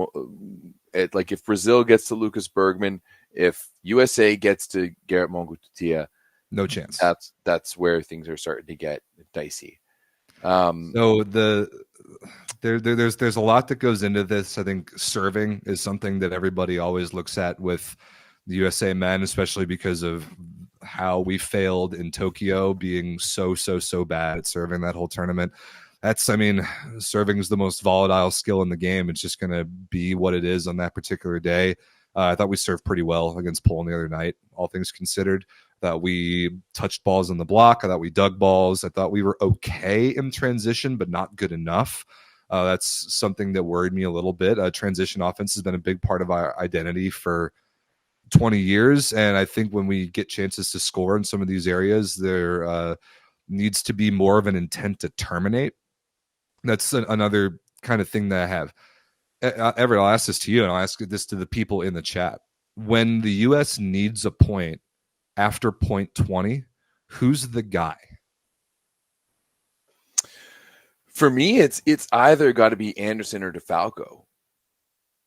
if Brazil gets to Lucas Bergman, if USA gets to Garrett Mwangatutia, no chance. That's where things are starting to get dicey. So there's a lot that goes into this. I think serving is something that everybody always looks at with the USA men, especially because of how we failed in Tokyo, being so bad at serving that whole tournament. Serving is the most volatile skill in the game. It's just going to be what it is on that particular day. I thought we served pretty well against Poland the other night, all things considered. That we touched balls on the block. I thought we dug balls. I thought we were okay in transition, but not good enough. That's something that worried me a little bit. Transition offense has been a big part of our identity for 20 years. And I think when we get chances to score in some of these areas, there needs to be more of an intent to terminate. That's another kind of thing that I have. Everett, I'll ask this to you, and I'll ask this to the people in the chat. When the U.S. needs a point after point 20, who's the guy? For me, it's either got to be Anderson or DeFalco.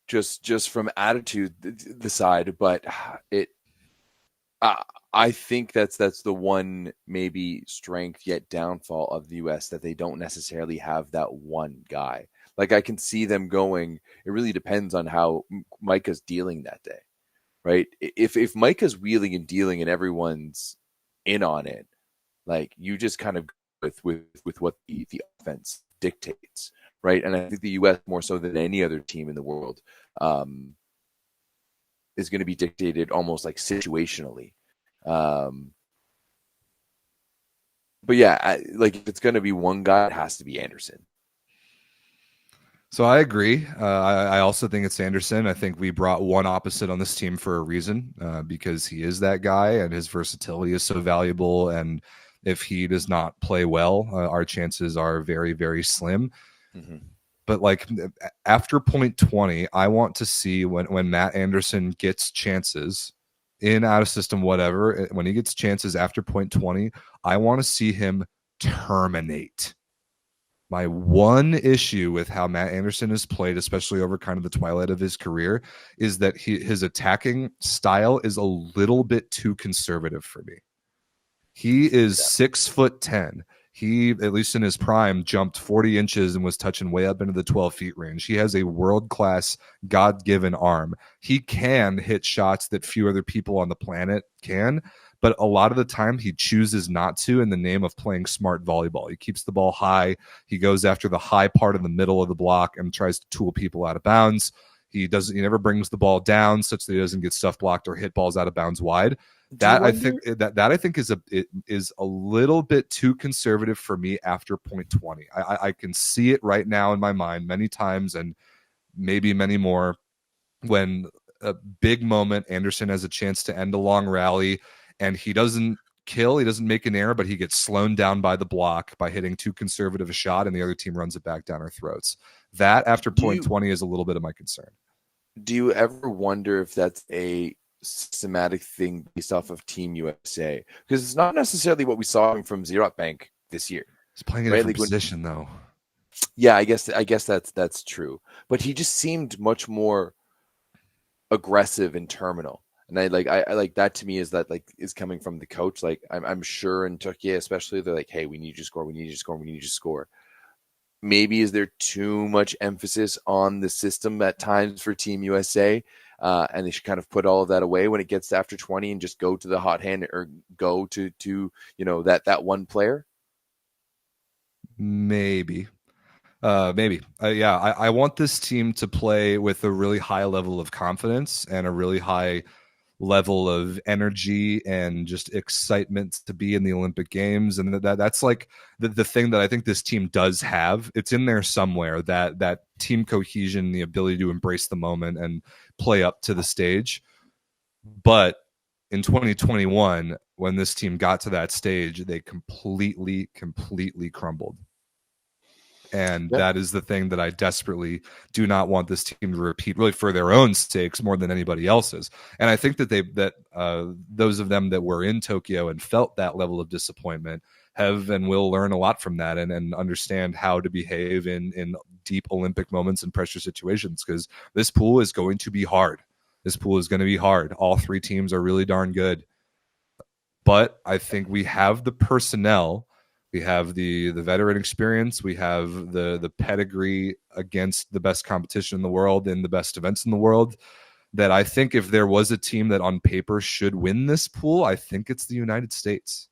Just from attitude, the side, but I think that's the one maybe strength yet downfall of the U.S. that they don't necessarily have that one guy. Like I can see them going. It really depends on how Micah's dealing that day, right? If Micah's wheeling and dealing and everyone's in on it, like you just kind of go with what the offense dictates, right? And I think the U.S. more so than any other team in the world is going to be dictated almost like situationally. But yeah, if it's going to be one guy, it has to be Anderson. So I agree. I also think it's Anderson. I think we brought one opposite on this team for a reason, because he is that guy and his versatility is so valuable. And if he does not play well, our chances are very, very slim. Mm-hmm. But like after point 20, I want to see when Matt Anderson gets chances in, out of system, whatever, when he gets chances after point 20, I want to see him terminate. My one issue with how Matt Anderson has played, especially over kind of the twilight of his career, is that his attacking style is a little bit too conservative for me. He is 6'10". He, at least in his prime, jumped 40 inches and was touching way up into the 12 feet range. He has a world-class, God-given arm. He can hit shots that few other people on the planet can, but a lot of the time he chooses not to in the name of playing smart volleyball. He keeps the ball high. He goes after the high part of the middle of the block and tries to tool people out of bounds. He never brings the ball down such that he doesn't get stuff blocked or hit balls out of bounds wide. I think is a little bit too conservative for me after point 20. I can see it right now in my mind many times, and maybe many more, when a big moment, Anderson has a chance to end a long rally, and he doesn't kill, he doesn't make an error, but he gets slowed down by the block by hitting too conservative a shot, and the other team runs it back down our throats. That after point 20 is a little bit of my concern. Do you ever wonder if that's a systematic thing based off of Team USA? Because it's not necessarily what we saw from Zerot Bank this year. He's playing a different position, though. Yeah, I guess that's true. But he just seemed much more aggressive and terminal. And I like that. To me, is coming from the coach. Like I'm sure in Turkey, especially, they're like, hey, we need you to score, we need you to score, we need you to score. Maybe is there too much emphasis on the system at times for Team USA? And they should kind of put all of that away when it gets to after 20 and just go to the hot hand or go to that one player. Maybe. I want this team to play with a really high level of confidence and a really high level of energy and just excitement to be in the Olympic Games. And that's like the thing that I think this team does have. It's in there somewhere, that team cohesion, the ability to embrace the moment and play up to the stage. But in 2021, when this team got to that stage, they completely crumbled. And that is the thing that I desperately do not want this team to repeat, really for their own sakes more than anybody else's. And I think that those of them that were in Tokyo and felt that level of disappointment have and will learn a lot from that, and understand how to behave in deep Olympic moments and pressure situations, because this pool is going to be hard. This pool is going to be hard. All three teams are really darn good. But I think we have the personnel, we have the veteran experience, we have the pedigree against the best competition in the world and the best events in the world, that I think if there was a team that on paper should win this pool, I think it's the United States.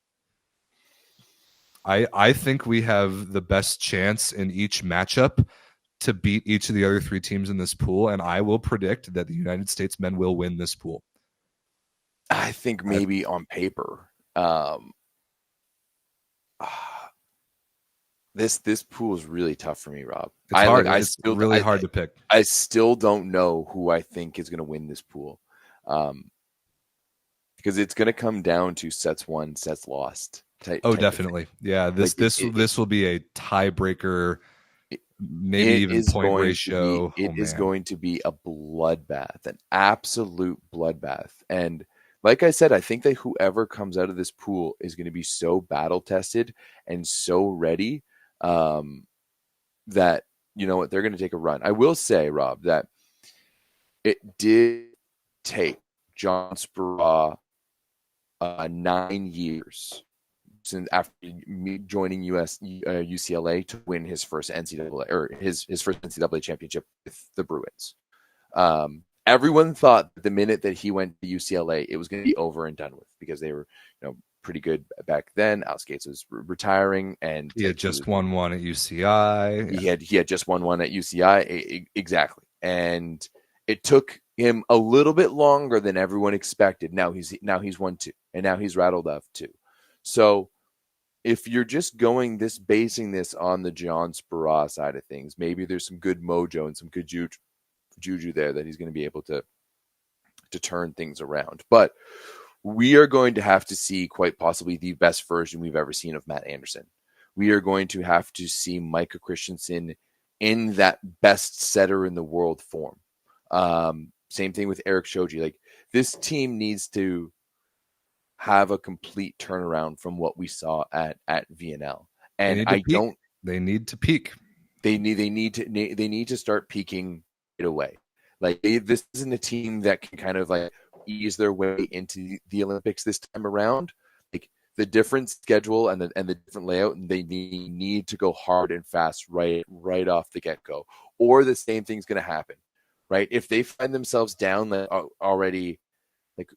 I think we have the best chance in each matchup to beat each of the other three teams in this pool, and I will predict that the United States men will win this pool. I think maybe on paper, this pool is really tough for me, Rob. It's hard. It's really hard to pick. I still don't know who I think is going to win this pool, because it's going to come down to sets won, sets lost. Definitely. Yeah, this will be a tiebreaker, maybe even point ratio. It is going to be a bloodbath, an absolute bloodbath. And like I said, I think that whoever comes out of this pool is going to be so battle tested and so ready that, you know what, they're going to take a run. I will say, Rob, that it did take John Speraw 9 years since after joining UCLA to win his first NCAA or his first NCAA championship with the Bruins. Everyone thought the minute that he went to UCLA, it was going to be over and done with, because they were, pretty good back then. Alex Gates was retiring, and he had just won one at UCI. He had just won one at UCI, exactly. And it took him a little bit longer than everyone expected. Now he's won two, and now he's rattled off two. So if you're just basing this on the John Speraw side of things, maybe there's some good mojo and some good juju there that he's going to be able to turn things around. But we are going to have to see quite possibly the best version we've ever seen of Matt Anderson. We are going to have to see Micah Christensen in that best setter in the world form. Same thing with Eric Shoji. Like, this team needs to have a complete turnaround from what we saw at VNL. And they need to peak. They need to start peaking right away. Like, this isn't a team that can kind of like ease their way into the Olympics this time around. Like, the different schedule and the different layout, and they need to go hard and fast right off the get-go, or the same thing's going to happen, right? If they find themselves down already, like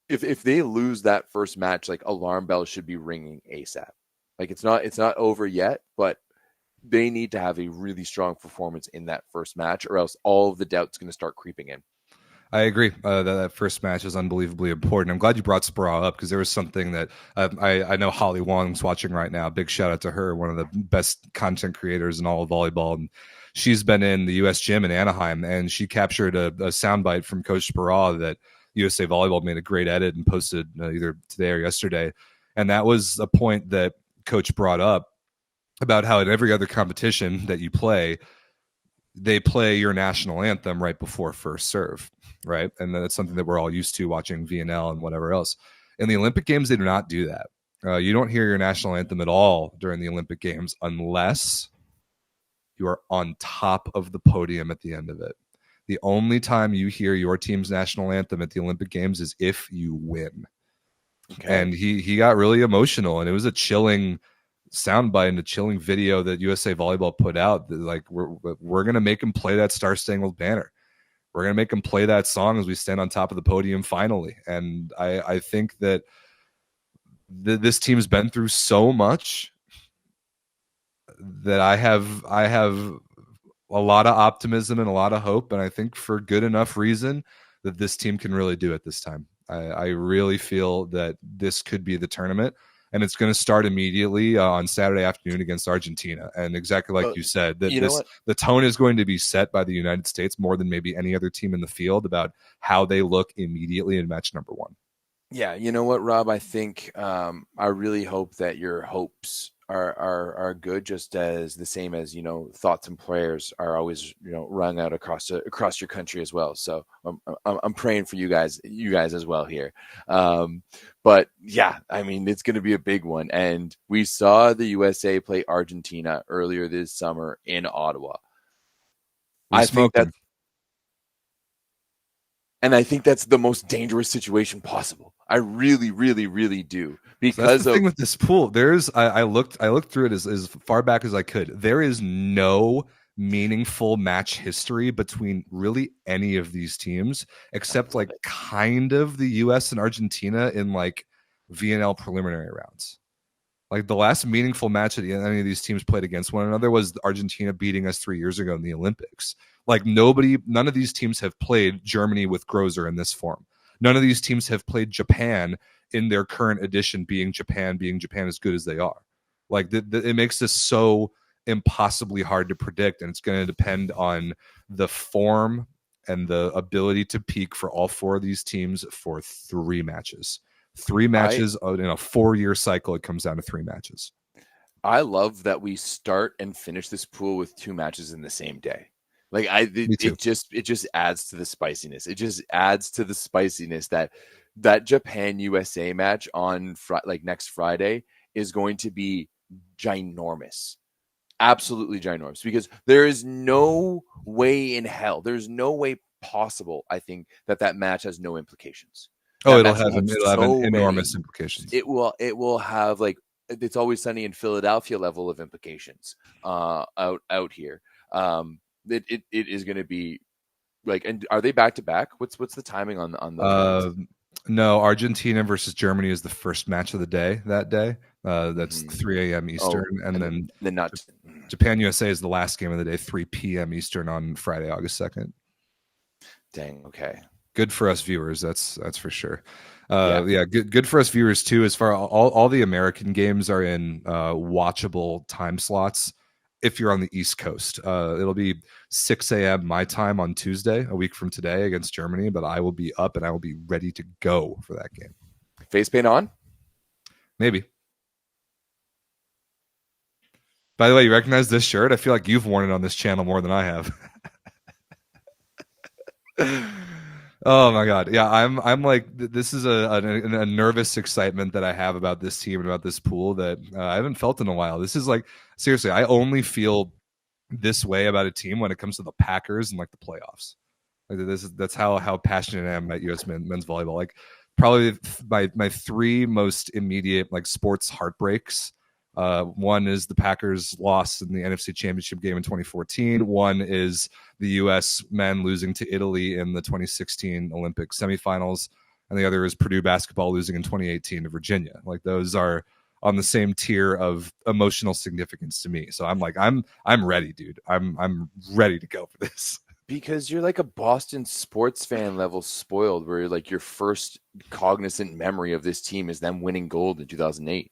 if they lose that first match, like, alarm bells should be ringing ASAP. Like, it's not over yet, but they need to have a really strong performance in that first match, or else all of the doubt's going to start creeping in. I agree that first match is unbelievably important. I'm glad you brought Speraw up, because there was something that I know Holly Wong's watching right now. Big shout out to her, one of the best content creators in all of volleyball. And she's been in the U.S. gym in Anaheim, and she captured a soundbite from Coach Speraw that USA Volleyball made a great edit and posted either today or yesterday. And that was a point that Coach brought up about how in every other competition that you play, they play your national anthem right before first serve, right? And that's something that we're all used to watching VNL and whatever else. In the Olympic Games, they do not do that. You don't hear your national anthem at all during the Olympic Games unless you are on top of the podium at the end of it. The only time you hear your team's national anthem at the Olympic Games is if you win. Okay. And he got really emotional, and it was a chilling soundbite and a chilling video that USA Volleyball put out. That, like, we're going to make him play that Star-Spangled Banner. We're going to make him play that song as we stand on top of the podium finally. And I think that this team's been through so much that I have a lot of optimism and a lot of hope, and I think for good enough reason that this team can really do it this time. I really feel that this could be the tournament, and it's going to start immediately on Saturday afternoon against Argentina. And exactly like you said, that the tone is going to be set by the United States more than maybe any other team in the field about how they look immediately in match number one. Yeah, you know what, Rob? I think I really hope that your hopes are good, just as the same as thoughts and prayers are always rung out across your country as well. So I'm praying for you guys as well here. But yeah, I mean it's going to be a big one, and we saw the USA play Argentina earlier this summer in Ottawa. We I think smoked that them. And I think that's the most dangerous situation possible. I really, really, really do. So that's Because the thing of with this pool. I looked through it as far back as I could. There is no meaningful match history between really any of these teams, except like kind of the US and Argentina in like VNL preliminary rounds. Like the last meaningful match that any of these teams played against one another was Argentina beating us 3 years ago in the Olympics. Like none of these teams have played Germany with Grozer in this form. None of these teams have played Japan in their current edition, being Japan as good as they are. Like it makes this so impossibly hard to predict, and it's going to depend on the form and the ability to peak for all four of these teams for 3 matches. 3 matches in a 4-year cycle. It comes down to 3 matches. I love that we start and finish this pool with 2 matches in the same day. Like it just adds to the spiciness. It just adds to the spiciness that Japan USA match on next Friday is going to be ginormous. Absolutely ginormous, because there is no way in hell, there's no way possible, I think, that match has no implications. Oh, it'll have enormous implications. It will have like It's Always Sunny in Philadelphia level of implications out here. It is going to be like, and are they back to back? What's the timing on the? No, Argentina versus Germany is the first match of the day that day. That's 3 a.m. Eastern, and then Japan USA is the last game of the day, 3 p.m. Eastern on Friday, August 2nd. Dang. Okay. Good for us viewers. That's for sure. Good for us viewers too. As far all the American games are in watchable time slots. If you're on the East Coast, it'll be 6 a.m. my time on Tuesday, a week from today, against Germany. But I will be up and I will be ready to go for that game. Face paint on? Maybe. By the way, you recognize this shirt? I feel like you've worn it on this channel more than I have. Oh my God. Yeah, I'm like, this is a nervous excitement that I have about this team and about this pool that I haven't felt in a while. This is like, seriously, I only feel this way about a team when it comes to the Packers and like the playoffs. Like that's how passionate I am about US men's volleyball. Like probably my 3 most immediate like sports heartbreaks. One is the Packers loss in the NFC Championship game in 2014. One is the U.S. men losing to Italy in the 2016 Olympic semifinals, and the other is Purdue basketball losing in 2018 to Virginia. Like those are on the same tier of emotional significance to me. So I'm like, I'm ready, dude. I'm ready to go for this. Because you're like a Boston sports fan level spoiled, where like your first cognizant memory of this team is them winning gold in 2008.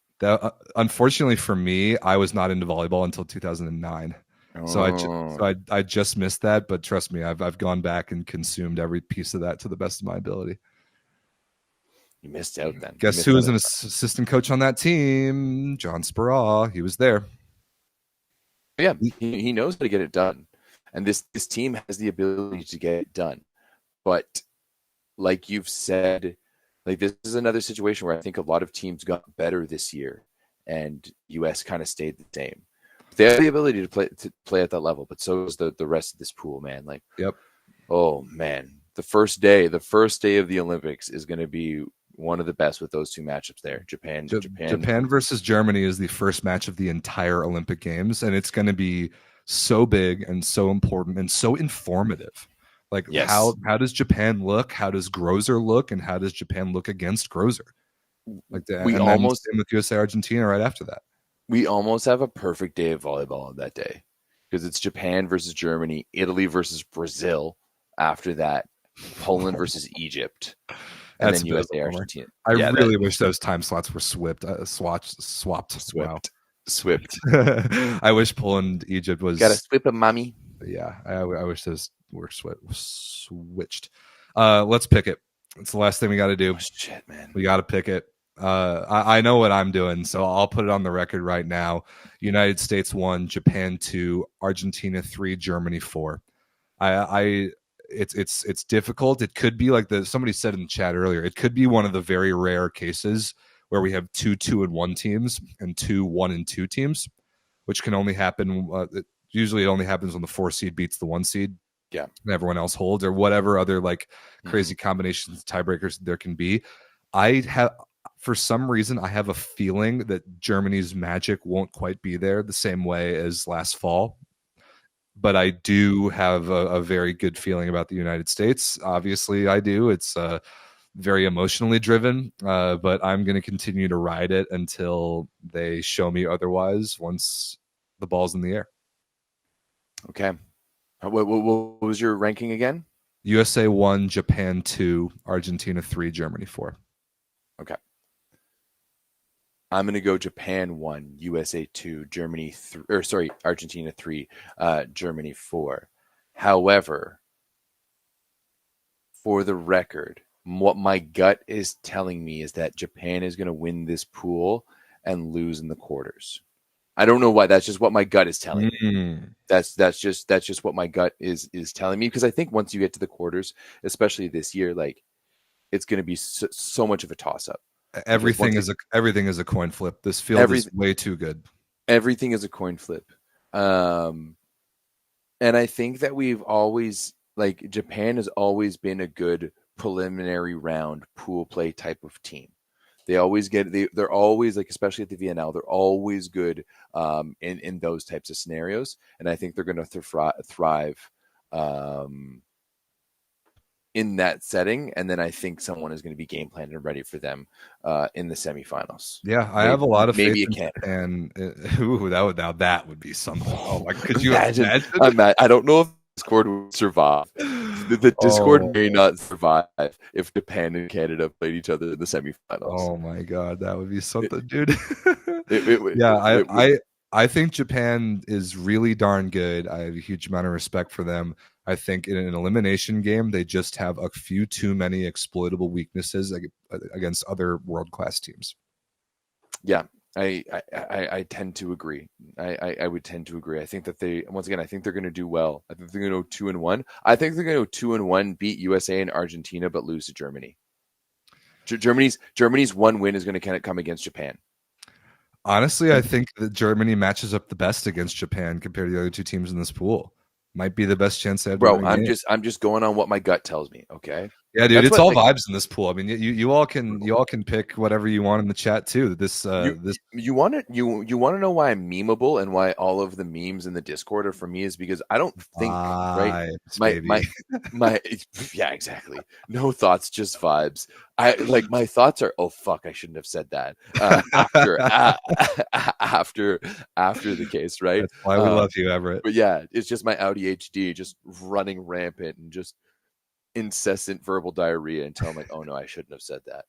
Unfortunately for me, I was not into volleyball until 2009. So I just missed that. But trust me, I've gone back and consumed every piece of that to the best of my ability. You missed out then. Guess who was an assistant coach on that team? John Speraw. He was there. Yeah, he knows how to get it done. And this team has the ability to get it done. But like you've said, like this is another situation where I think a lot of teams got better this year, and US kind of stayed the same. They have the ability to play at that level, but so is the rest of this pool, man. Like, yep. Oh man, the first day of the Olympics is going to be one of the best with those 2 matchups there. Japan versus Germany is the first match of the entire Olympic Games, and it's going to be so big and so important and so informative. Like, yes. How does Japan look? How does Grozer look? And how does Japan look against Grozer? Like that. We almost with USA Argentina right after that. We almost have a perfect day of volleyball on that day, because it's Japan versus Germany, Italy versus Brazil. After that, Poland versus Egypt, and then USA Argentina. I really wish those time slots were swapped. Wow. Swift. I wish Poland Egypt was. Gotta swip a mommy. Yeah, I wish those were switched. Let's pick it. It's the last thing we got to do. Oh, shit, man. We got to pick it. I know what I'm doing, so I'll put it on the record right now. United States 1, Japan 2, Argentina 3, Germany 4. It's difficult. It could be like somebody said in the chat earlier. It could be one of the very rare cases where we have 2-2-1 teams and 2-1-2 teams, which can only happen. Usually, it only happens when the 4 seed beats the 1 seed. Yeah, and everyone else holds, or whatever other like crazy combinations, tiebreakers there can be. For some reason, I have a feeling that Germany's magic won't quite be there the same way as last fall. But I do have a very good feeling about the United States. Obviously, I do. It's very emotionally driven, but I'm going to continue to ride it until they show me otherwise once the ball's in the air. Okay. What was your ranking again? USA 1, Japan 2, Argentina 3, Germany 4. Okay. I'm going to go Japan 1, USA 2, Argentina 3, Germany 4. However, for the record, what my gut is telling me is that Japan is going to win this pool and lose in the quarters. I don't know why. That's just what my gut is telling me. That's just what my gut is telling me, because I think once you get to the quarters, especially this year, like it's going to be so much of a toss up. Everything is a coin flip. This field is way too good. Everything is a coin flip. And I think that we've always, like, Japan has always been a good preliminary round pool play type of team. They always they're always, like, especially at the VNL, they're always good in those types of scenarios. And I think they're going to thrive in that setting. And then I think someone is going to be game planned and ready for them in the semifinals. Yeah, I have a lot of faith in Japan. Ooh, that would be something. Oh, like, could you imagine? imagine? I don't know if Discord would survive. The Discord may not survive if Japan and Canada played each other in the semifinals. Oh my god, that would be something, dude. Yeah, I think Japan is really darn good. I have a huge amount of respect for them. I think in an elimination game, they just have a few too many exploitable weaknesses against other world-class teams. Yeah, I tend to agree. I would tend to agree. I think that I think they're going to do well. I think they're going to go 2-1. I think they're going to go 2-1, beat USA and Argentina, but lose to Germany. Germany's one win is going to kind of come against Japan. Honestly, I think that Germany matches up the best against Japan compared to the other two teams in this pool. Might be the best chance they have. Bro, I'm just going on what my gut tells me. Okay. Yeah, dude, it's all vibes in this pool. I mean, you all can pick whatever you want in the chat too. You want to know why I'm memeable and why all of the memes in the Discord are for me is because I don't think right. My yeah, exactly. No thoughts, just vibes. My thoughts are, oh fuck, I shouldn't have said that after the case, right? That's why we love you, Everett. But yeah, it's just my Audi HD just running rampant and just incessant verbal diarrhea until I'm like, oh no, I shouldn't have said that.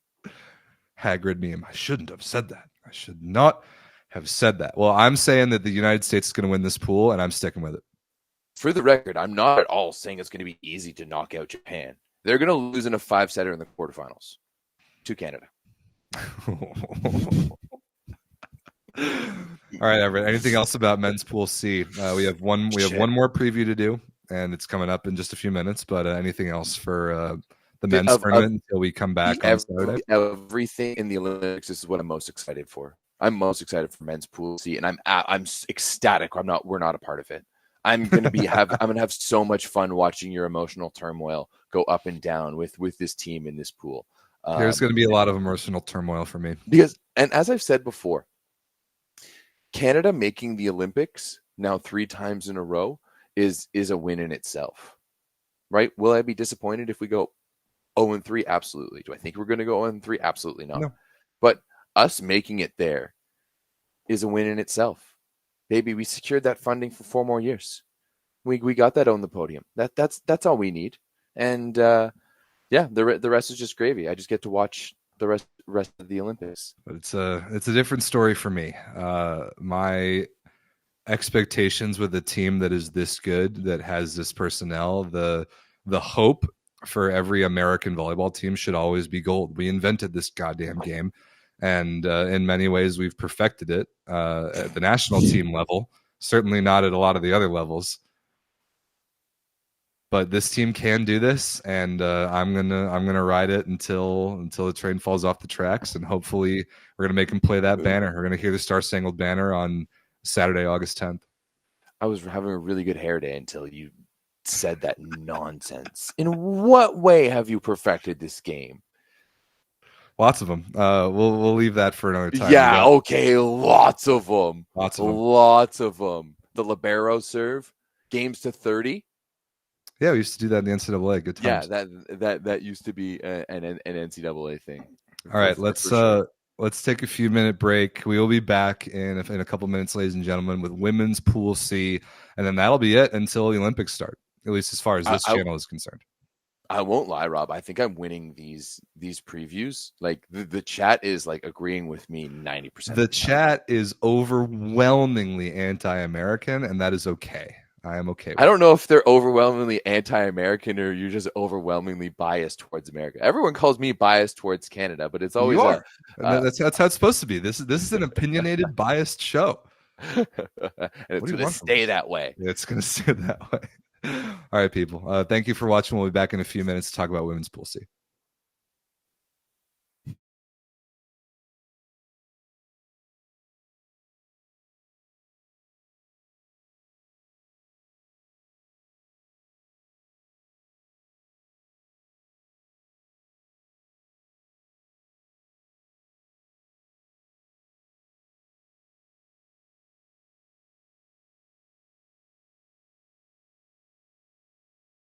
Hagrid meme. I shouldn't have said that. I should not have said that. Well, I'm saying that the United States is going to win this pool, and I'm sticking with it. For the record, I'm not at all saying it's going to be easy to knock out Japan. They're going to lose in a 5-setter in the quarterfinals to Canada. All right, Everett. Anything else about men's pool C? We have one more preview to do, and it's coming up in just a few minutes. But anything else for the men's tournament until we come back on Saturday? Everything in the Olympics. This is what I'm most excited for. I'm most excited for men's pool C, and I'm ecstatic. We're not a part of it. I'm gonna have so much fun watching your emotional turmoil go up and down with this team in this pool. There's going to be a lot of emotional turmoil for me because, and as I've said before, Canada making the Olympics now 3 times in a row is a win in itself, right? Will I be disappointed if we go 0-3? Absolutely. Do I think we're going to go 0-3? Absolutely not. No. But us making it there is a win in itself. Baby, we secured that funding for 4 more years. We got that on the podium. That's all we need. And yeah, the rest is just gravy. I just get to watch the rest of the Olympics. But it's a different story for me. My expectations with a team that is this good, that has this personnel, the hope for every American volleyball team should always be gold. We invented this goddamn game, and in many ways we've perfected it at the national team level. Certainly not at a lot of the other levels. But this team can do this, and I'm gonna ride it until the train falls off the tracks, and hopefully we're gonna make them play that banner. We're gonna hear the Star Spangled Banner on Saturday, August 10th. I was having a really good hair day until you said that nonsense. In what way have you perfected this game? Lots of them. We'll leave that for another time. Yeah, okay, lots of them. Lots of them. Lots of them. The libero serve, games to 30. Yeah, we used to do that in the NCAA. Good times. Yeah, that used to be an NCAA thing. All right, let's take a few minute break. We will be back in a couple minutes, ladies and gentlemen, with women's Pool C, and then that'll be it until the Olympics start. At least as far as this channel is concerned. I won't lie, Rob. I think I'm winning these previews. Like the chat is like agreeing with me 90%. The chat is overwhelmingly anti-American, and that is okay. I am okay with I don't know if they're overwhelmingly anti-American or you're just overwhelmingly biased towards America. Everyone calls me biased towards Canada, but it's always that's how it's supposed to be. This is an opinionated, biased show. And it's going to stay that way. It's going to stay that way. All right, people. Thank you for watching. We'll be back in a few minutes to talk about women's Pool C.